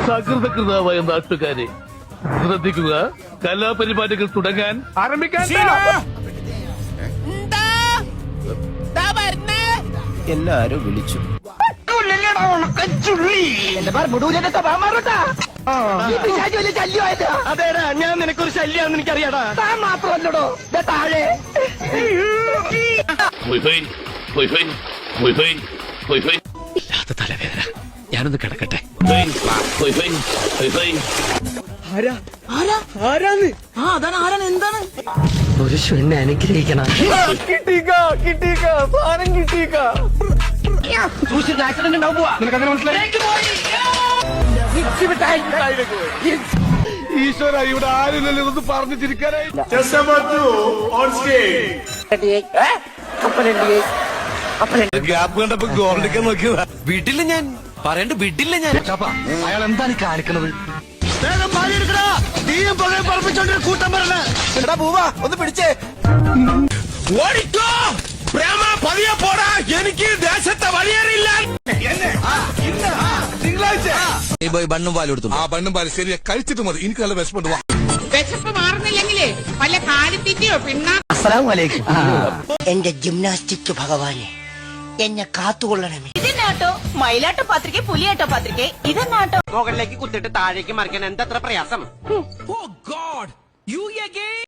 സകൃതകൃതാവായ നാട്ടുകാരെ ശ്രദ്ധിക്കുക, കലാപരിപാടികൾ തുടങ്ങാൻ ആരംഭിക്കാൻ. എല്ലാരും വിളിച്ചു. അതേടാ, ഞാൻ നിനക്കൊരു ശല്യാന്ന് എനിക്കറിയാടാ. താൻ മാത്രമല്ലടോ താഴെ. തലവേദന, ഞാനൊന്ന് കിടക്കട്ടെ. എന്താണ്? ഒരു പെണ്ണെ അനുഗ്രഹിക്കണം. സാധനം കിട്ടിയേക്ക. ആക്സിഡന്റ് ഉണ്ടാവും. നിനക്കങ്ങനെ മനസ്സിലായി? ഈശ്വര, ഇവിടെ ആരുമില്ലല്ലോ ഇതൊന്ന് പറഞ്ഞു ചിരിക്കാനായി. ഗ്യാപ്പ് കണ്ടപ്പോ ഗോൾഡിക്കാൻ നോക്കിയതാ. വിടില്ല ഞാൻ, പറയണ്ട വിടില്ല ഞാൻ. അയാൾ എന്താണ് കാണിക്കുന്നത്? കൂട്ടം പറഞ്ഞ ഒന്ന് പിടിച്ചേ. ഓടിക്കോ പ്രേമ, പതിയെ പോടാ, എനിക്ക് ദേശത്തെ വഴിയേറിയില്ല. തിങ്കളാഴ്ച ബണ്ണും പാലും എടുത്തു. ആ ബണ്ണും പാലും ശരിയാ, കഴിച്ചിട്ട് മതി. എനിക്ക് നല്ല വിശപ്പുണ്ട്. വിശപ്പ് മാറുന്നില്ലെങ്കിലേ വല്ല കാലിത്തീറ്റയോ പിണ്ണാ. അസ്സലാമലൈക്കും. എന്റെ ജിംനാസ്റ്റിക് ഭഗവാനെ, എന്നെ കാത്തുകൊള്ളണമേ. ഇതെന്നാട്ടോ മയിലാട്ടോ പത്രിക, പുലിയാട്ടോ പത്രിക, ഇതെന്നാട്ടോ? മുകളിലേക്ക് കുത്തിട്ട് താഴേക്ക് മറിക്കാൻ എന്തത്ര പ്രയാസം. Oh God, you again?